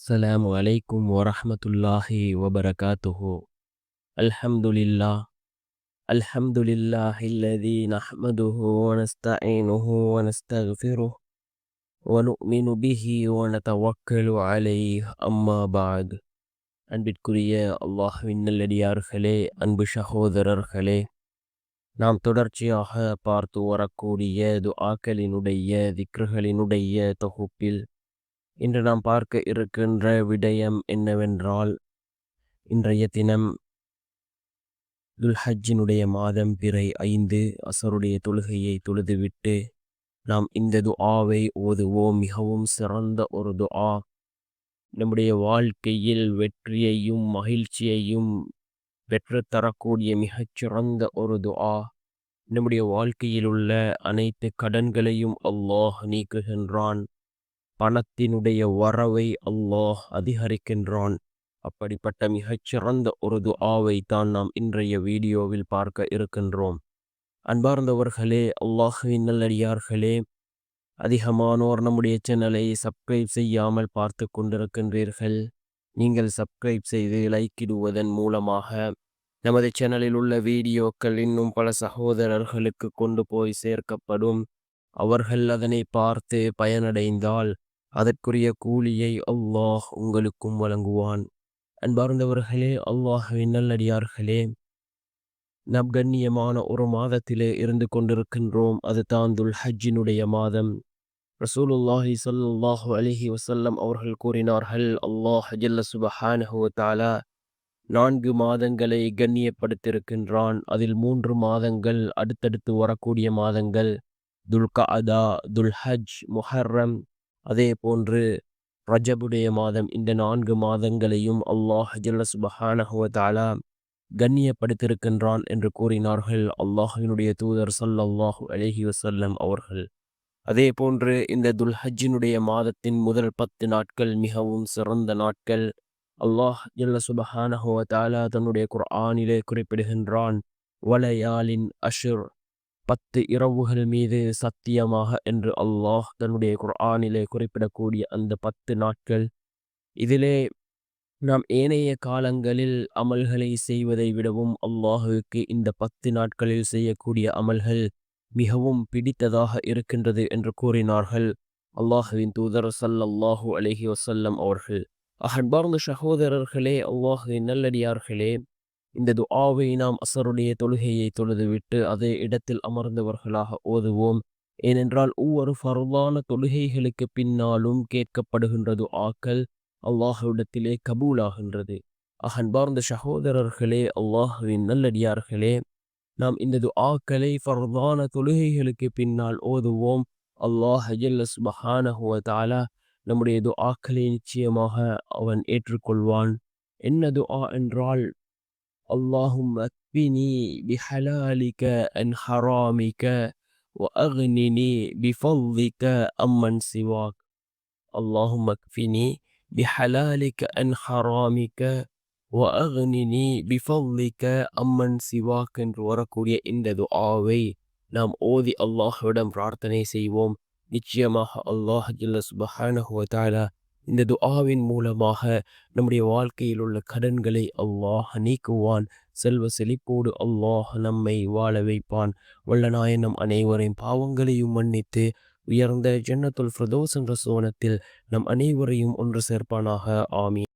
السلام عليكم ورحمة الله وبركاته. الحمد لله. الحمد لله الذي نحمده ونستعينه ونستغفره ونؤمن به ونتوكل عليه. أما بعد. அன்பிற்குரிய அல்லாஹ்வின் நல்லடியார்களே, அன்பு சகோதரர்களே, நாம் தொடர்ச்சியாக பார்த்து வரக்கூடிய துஆக்களினுடைய திக்ருகளினுடைய தொகுப்பில் இன்று நாம் பார்க்க இருக்கின்ற விடயம் என்னவென்றால், இன்றைய தினம் துல்ஹஜ்ஜினுடைய மாதம் பிறை 5 அசருடைய தொழுகையை தொழுதுவிட்டு நாம் இந்த துஆவை ஓதுவோம். மிகவும் சிறந்த ஒரு துஆ. நம்முடைய வாழ்க்கையில் வெற்றியையும் மகிழ்ச்சியையும் பெற்றுத்தரக்கூடிய மிகச்சிறந்த ஒரு துஆ. நம்முடைய வாழ்க்கையில் உள்ள அனைத்து கடன்களையும் அல்லாஹ் நீக்குகின்றான். பணத்தினுடைய வரவை அல்லாஹ் அதிகரிக்கின்றான். அப்படிப்பட்ட மிகச்சிறந்த ஒரு துஆவை தான் நாம் இன்றைய வீடியோவில் பார்க்க இருக்கின்றோம். அன்பார்ந்தவர்களே, அல்லாஹ்வின் நல்லடியார்களே, அதிகமானோர் நம்முடைய சேனலை சப்ஸ்கிரைப் செய்யாமல் பார்த்து கொண்டிருக்கின்றீர்கள். நீங்கள் சப்ஸ்கிரைப் செய்து லைக்கிடுவதன் மூலமாக நமது சேனலில் உள்ள வீடியோக்கள் இன்னும் பல சகோதரர்களுக்கு கொண்டு போய் சேர்க்கப்படும். அவர்கள் அதனை பார்த்து பயனடைந்தால் அதற்குரிய கூலியை அல்லாஹ் உங்களுக்கும் வழங்குவான். அன்பார்ந்தவர்களே, அல்லாஹ்வின் நல்லடியார்களே, நாம் கண்ணியமான ஒரு மாதத்திலே இருந்து கொண்டிருக்கின்றோம். அது தான் துல்ஹஜ்ஜினுடைய மாதம். ரசூலுல்லாஹி ஸல்லல்லாஹு அலைஹி வஸல்லம் அவர்கள் கூறினார்கள், அல்லாஹ் ஜல்ல சுப்ஹானஹு வ தஆலா 4 மாதங்களை கண்ணியப்படுத்தியிருக்கின்றான். அதில் 3 மாதங்கள் அடுத்தடுத்து வரக்கூடிய மாதங்கள் துல்கஅதா, துல்ஹஜ், முஹர்ரம், அதே போன்று ரஜபுடைய மாதம். இந்த 4 மாதங்களையும் அல்லாஹ் ஜல்ல சுப்ஹானஹு வ தஆலா கண்ணியப்படுத்தியிருக்கின்றான் என்று கூறினார்கள் அல்லாஹ்வினுடைய தூதர் ஸல்லல்லாஹு அலைஹி வஸல்லம் அவர்கள். அதே போன்று இந்த துல்ஹஜ்ஜினுடைய மாதத்தின் முதல் 10 நாட்கள் மிகவும் சிறந்த நாட்கள். அல்லாஹ் ஜல்ல சுப்ஹானஹு வ தஆலா தன்னுடைய குர்ஆனிலே குறிப்பிடுகின்றான், வலயாலின் அஷ்ர், 10 இரவுகள் மீது சத்தியமாக என்று அல்லாஹ் தன்னுடைய குர்ஆனிலே குறிப்பிடக்கூடிய அந்த 10 நாட்கள். இதிலே நாம் ஏனைய காலங்களில் அமல்களை செய்வதை விடவும் அல்லாஹுவுக்கு இந்த 10 நாட்களில் செய்யக்கூடிய அமல்கள் மிகவும் பிடித்ததாக இருக்கின்றது என்று கூறினார்கள் அல்லாஹுவின் தூதர் ஸல்லல்லாஹு அலைஹி வஸல்லம் அவர்கள். அன்பார்ந்த சகோதரர்களே, அல்லாஹுவின் நல்லடியார்களே, இந்த துஆவை நாம் அசருடைய தொழுகையை தொழுதுவிட்டு அதே இடத்தில் அமர்ந்தவர்களாக ஓதுவோம். ஏனென்றால் ஒவ்வொரு ஃபர்லான தொழுகைகளுக்கு பின்னாலும் கேட்கப்படுகின்ற துஆக்கள் அல்லாஹ்விடத்திலே கபூலாகின்றது. அன்பார்ந்த சகோதரர்களே, அல்லாஹ்வின் நல்லடியார்களே, நாம் இந்த துஆக்களை ஃபர்லான தொழுகைகளுக்கு பின்னால் ஓதுவோம். அல்லாஹ் ஜல்ல சுப்ஹானஹு வ தஆலா நம்முடைய துஆக்களை நிச்சயமாக அவன் ஏற்றுக்கொள்வான். என்ன துஆ என்றால், اللهم اكفني بحلالك عن حرامك وأغنني بفضلك عمن سواك. اللهم اكفني بحلالك عن حرامك وأغنني بفضلك عمن سواك என்று வரக்கூடிய இந்த துஆவை நாம் ஓதி அல்லாஹ்விடம் பிரார்த்தனை செய்வோம். நிச்சயமாக அல்லாஹ் ஜல்ல சுப்ஹானஹு வ தஆலா இந்த துஆவின் மூலமாக நம்முடைய வாழ்க்கையில் உள்ள கடன்களை அல்லாஹ் நீக்குவான். செல்வ செழிப்போடு அல்லாஹ் நம்மை வாழ வைப்பான். வல்லநாயன் நம் அனைவரின் பாவங்களையும் மன்னித்து உயர்ந்த ஜன்னத்துல் ஃபிர்தௌஸ் என்ற சுவனத்தில் நம் அனைவரையும் ஒன்று சேர்ப்பானாக. ஆமீன்.